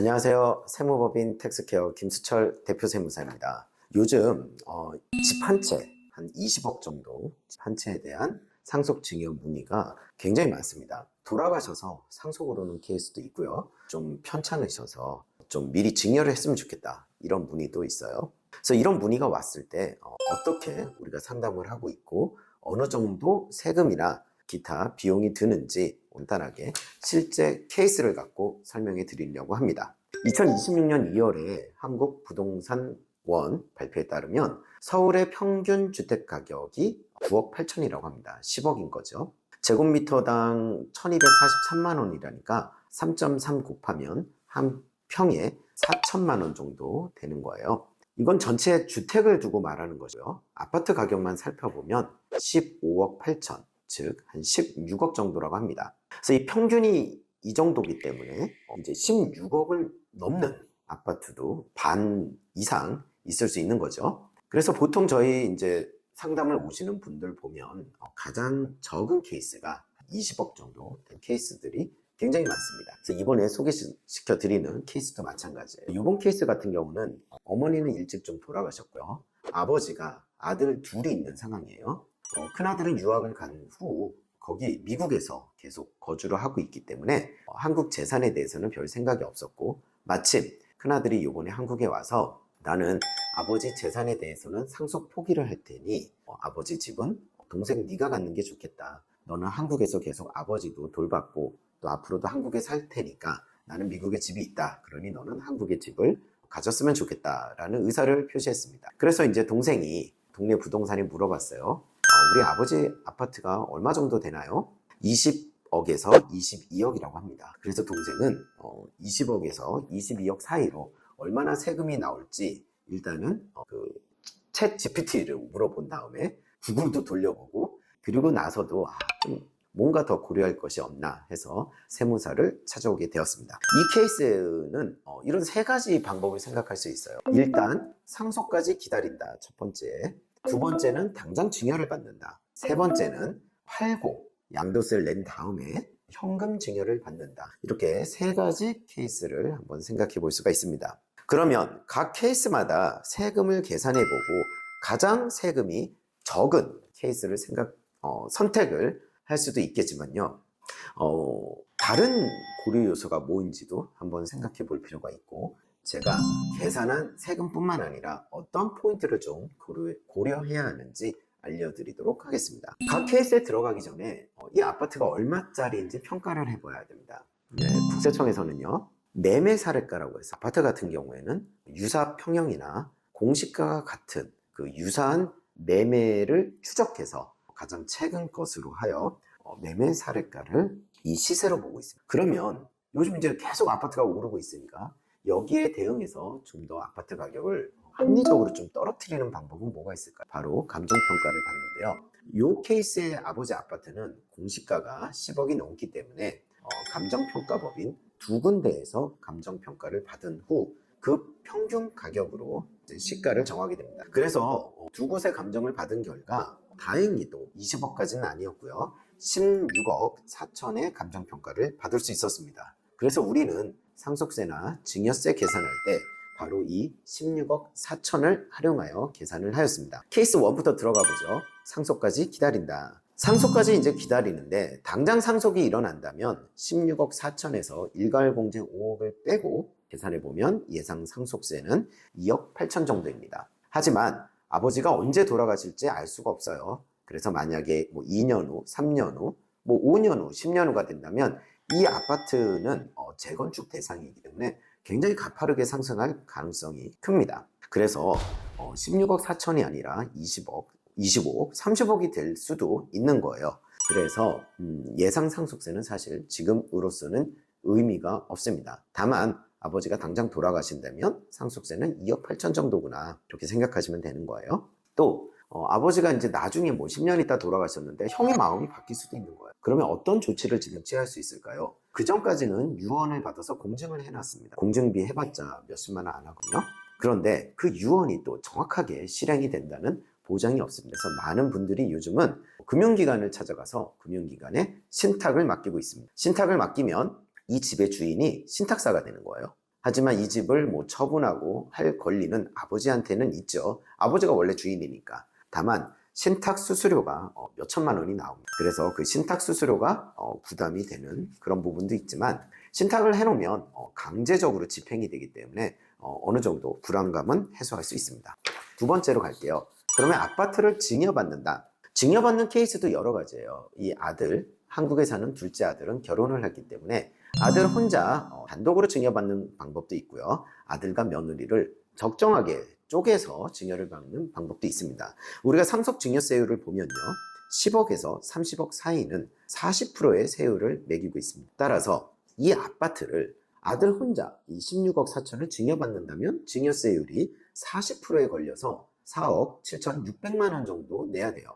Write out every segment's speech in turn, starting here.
안녕하세요. 세무법인 텍스케어 김수철 대표 세무사입니다. 요즘 집 한 채, 한 20억 정도 집 한 채에 대한 상속 증여 문의가 굉장히 많습니다. 돌아가셔서 상속으로 오는 케이스도 있고요. 좀 편찮으셔서 좀 미리 증여를 했으면 좋겠다. 이런 문의도 있어요. 그래서 이런 문의가 왔을 때 어떻게 우리가 상담을 하고 있고 어느 정도 세금이나 기타 비용이 드는지 간단하게 실제 케이스를 갖고 설명해 드리려고 합니다. 2026년 2월에 한국부동산원 발표에 따르면 서울의 평균 주택 가격이 9억 8천이라고 합니다. 10억인 거죠. 제곱미터당 1243만 원이라니까 3.3 곱하면 한 평에 4천만 원 정도 되는 거예요. 이건 전체 주택을 두고 말하는 거고요. 아파트 가격만 살펴보면 15억 8천, 즉 한 16억 정도라고 합니다. 그래서 이 평균이 이 정도기 때문에 이제 16억을 넘는 아파트도 반 이상 있을 수 있는 거죠. 그래서 보통 저희 이제 상담을 오시는 분들 보면 가장 적은 케이스가 20억 정도 된 케이스들이 굉장히 많습니다. 그래서 이번에 소개시켜 드리는 케이스도 마찬가지예요. 이번 케이스 같은 경우는 어머니는 일찍 좀 돌아가셨고요. 아버지가 아들 둘이 있는 상황이에요. 큰아들은 유학을 간 후 거기 미국에서 계속 거주를 하고 있기 때문에 한국 재산에 대해서는 별 생각이 없었고, 마침 큰아들이 이번에 한국에 와서 나는 아버지 재산에 대해서는 상속 포기를 할 테니 아버지 집은 동생 네가 갖는 게 좋겠다. 너는 한국에서 계속 아버지도 돌봤고 또 앞으로도 한국에 살 테니까 나는 미국에 집이 있다. 그러니 너는 한국의 집을 가졌으면 좋겠다라는 의사를 표시했습니다. 그래서 이제 동생이 동네 부동산에 물어봤어요. 우리 아버지 아파트가 얼마 정도 되나요? 20억에서 22억이라고 합니다. 그래서 동생은 20억에서 22억 사이로 얼마나 세금이 나올지 일단은 챗 GPT를 물어본 다음에 구글도 돌려보고, 그리고 나서도 좀 뭔가 더 고려할 것이 없나 해서 세무사를 찾아오게 되었습니다. 이 케이스는 이런 세 가지 방법을 생각할 수 있어요. 일단 상속까지 기다린다, 첫 번째. 두 번째는 당장 증여를 받는다. 세 번째는 팔고 양도세를 낸 다음에 현금 증여를 받는다. 이렇게 세 가지 케이스를 한번 생각해 볼 수가 있습니다. 그러면 각 케이스마다 세금을 계산해 보고 가장 세금이 적은 케이스를 선택을 할 수도 있겠지만요. 다른 고려 요소가 뭐인지도 한번 생각해 볼 필요가 있고, 제가 계산한 세금뿐만 아니라 어떤 포인트를 좀 고려해야 하는지 알려드리도록 하겠습니다. 각 케이스에 들어가기 전에 이 아파트가 얼마짜리인지 평가를 해봐야 됩니다. 국세청에서는요, 매매 사례가라고 해서 아파트 같은 경우에는 유사 평형이나 공시가가 같은 그 유사한 매매를 추적해서 가장 최근 것으로 하여 매매 사례가를 이 시세로 보고 있습니다. 그러면 요즘 이제 계속 아파트가 오르고 있으니까 여기에 대응해서 좀 더 아파트 가격을 합리적으로 좀 떨어뜨리는 방법은 뭐가 있을까요? 바로 감정평가를 받는데요. 이 케이스의 아버지 아파트는 공시가가 10억이 넘기 때문에 감정평가법인 두 군데에서 감정평가를 받은 후 그 평균 가격으로 시가를 정하게 됩니다. 그래서 두 곳의 감정을 받은 결과 다행히도 20억까지는 아니었고요. 16억 4천의 감정평가를 받을 수 있었습니다. 그래서 우리는 상속세나 증여세 계산할 때 바로 이 16억 4천을 활용하여 계산을 하였습니다. 케이스 1부터 들어가 보죠. 상속까지 기다린다. 상속까지 이제 기다리는데 당장 상속이 일어난다면 16억 4천에서 일괄공제 5억을 빼고 계산해보면 예상 상속세는 2억 8천 정도입니다. 하지만 아버지가 언제 돌아가실지 알 수가 없어요. 그래서 만약에 2년 후, 3년 후, 5년 후, 10년 후가 된다면 이 아파트는 재건축 대상이기 때문에 굉장히 가파르게 상승할 가능성이 큽니다. 그래서 16억 4천이 아니라 20억, 25억, 30억이 될 수도 있는 거예요. 그래서 예상 상속세는 사실 지금으로서는 의미가 없습니다. 다만 아버지가 당장 돌아가신다면 상속세는 2억 8천 정도구나, 이렇게 생각하시면 되는 거예요. 또 아버지가 이제 나중에 10년 있다 돌아가셨는데 형의 마음이 바뀔 수도 있는 거예요. 그러면 어떤 조치를 지금 취할 수 있을까요? 그 전까지는 유언을 받아서 공증을 해놨습니다. 공증비 해봤자 몇십만 원 안 하거든요. 그런데 그 유언이 또 정확하게 실행이 된다는 보장이 없습니다. 그래서 많은 분들이 요즘은 금융기관을 찾아가서 금융기관에 신탁을 맡기고 있습니다. 신탁을 맡기면 이 집의 주인이 신탁사가 되는 거예요. 하지만 이 집을 뭐 처분하고 할 권리는 아버지한테는 있죠. 아버지가 원래 주인이니까. 다만 신탁 수수료가 몇 천만 원이 나옵니다. 그래서 그 신탁 수수료가 부담이 되는 그런 부분도 있지만, 신탁을 해놓으면 강제적으로 집행이 되기 때문에 어느 정도 불안감은 해소할 수 있습니다. 두 번째로 갈게요. 그러면 아파트를 증여받는다. 증여받는 케이스도 여러 가지예요. 이 아들, 한국에 사는 둘째 아들은 결혼을 했기 때문에 아들 혼자 단독으로 증여받는 방법도 있고요. 아들과 며느리를 적정하게 쪼개서 증여를 받는 방법도 있습니다. 우리가 상속 증여세율을 보면요, 10억에서 30억 사이는 40%의 세율을 매기고 있습니다. 따라서 이 아파트를 아들 혼자 이 16억 4천을 증여받는다면 증여세율이 40%에 걸려서 4억 7,600만 원 정도 내야 돼요.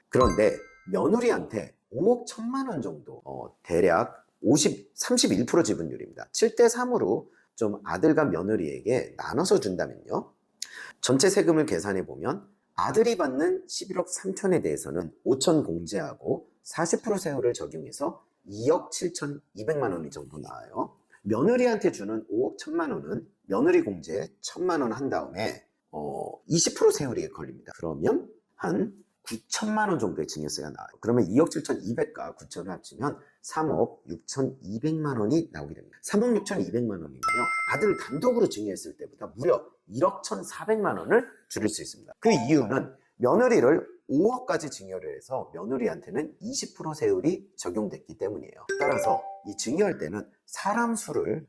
그런데 며느리한테 5억 1천만 원 정도, 대략 31% 지분율입니다. 7대 3으로 좀 아들과 며느리에게 나눠서 준다면요, 전체 세금을 계산해 보면 아들이 받는 11억 3천에 대해서는 5천 공제하고 40% 세율을 적용해서 2억 7,200만 원 정도 나와요. 며느리한테 주는 5억 1천만 원은 며느리 공제 1천만 원 한 다음에 20% 세율이 걸립니다. 그러면 한 9천만 원 정도의 증여세가 나와요. 그러면 2억 7,200과 9천을 합치면 3억 6,200만 원이 나오게 됩니다. 3억 6,200만 원이면요, 아들 단독으로 증여했을 때보다 무려 1억 1,400만 원을 줄일 수 있습니다. 그 이유는 며느리를 5억까지 증여를 해서 며느리한테는 20% 세율이 적용됐기 때문이에요. 따라서 이 증여할 때는 사람 수를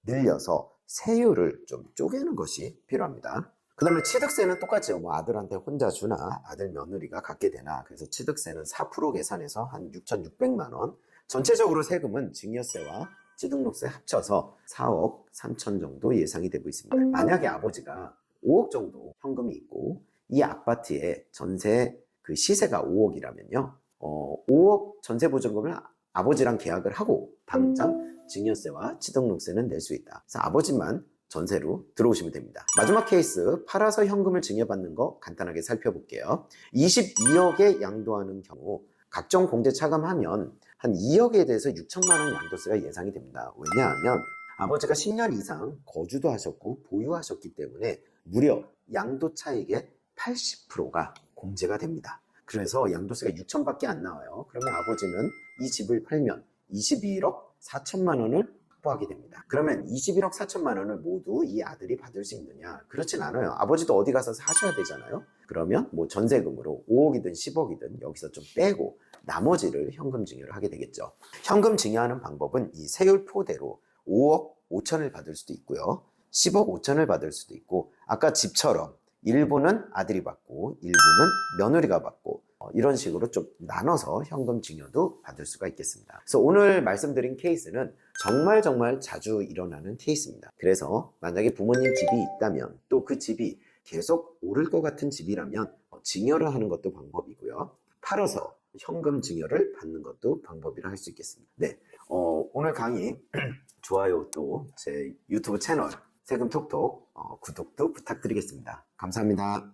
늘려서 세율을 좀 쪼개는 것이 필요합니다. 그 다음에 취득세는 똑같죠. 뭐 아들한테 혼자 주나 아들 며느리가 갖게 되나. 그래서 취득세는 4% 계산해서 한 6,600만 원. 전체적으로 세금은 증여세와 취득세 합쳐서 4억 3천 정도 예상이 되고 있습니다. 만약에 아버지가 5억 정도 현금이 있고 이 아파트의 전세 그 시세가 5억이라면요, 5억 전세 보증금을 아버지랑 계약을 하고 당장 증여세와 취득세는 낼 수 있다. 그래서 아버지만 전세로 들어오시면 됩니다. 마지막 케이스, 팔아서 현금을 증여받는 거 간단하게 살펴볼게요. 22억에 양도하는 경우 각종 공제 차감하면 한 2억에 대해서 6천만 원 양도세가 예상이 됩니다. 왜냐하면 아버지가 10년 이상 거주도 하셨고 보유하셨기 때문에 무려 양도 차익의 80%가 공제가 됩니다. 그래서 양도세가 6천밖에 안 나와요. 그러면 아버지는 이 집을 팔면 21억 4천만 원을 확보하게 됩니다. 그러면 21억 4천만 원을 모두 이 아들이 받을 수 있느냐? 그렇진 않아요. 아버지도 어디 가서 사셔야 되잖아요. 그러면 뭐 전세금으로 5억이든 10억이든 여기서 좀 빼고 나머지를 현금 증여를 하게 되겠죠. 현금 증여하는 방법은 이 세율표대로 5억 5천을 받을 수도 있고요, 10억 5천을 받을 수도 있고, 아까 집처럼 일부는 아들이 받고 일부는 며느리가 받고 이런 식으로 좀 나눠서 현금 증여도 받을 수가 있겠습니다. 그래서 오늘 말씀드린 케이스는 정말 자주 일어나는 케이스입니다. 그래서 만약에 부모님 집이 있다면, 또 그 집이 계속 오를 것 같은 집이라면 증여를 하는 것도 방법이고요, 팔아서 현금 증여를 받는 것도 방법이라 할 수 있겠습니다. 네, 오늘 강의 좋아요, 또 제 유튜브 채널 세금톡톡 구독도 부탁드리겠습니다. 감사합니다.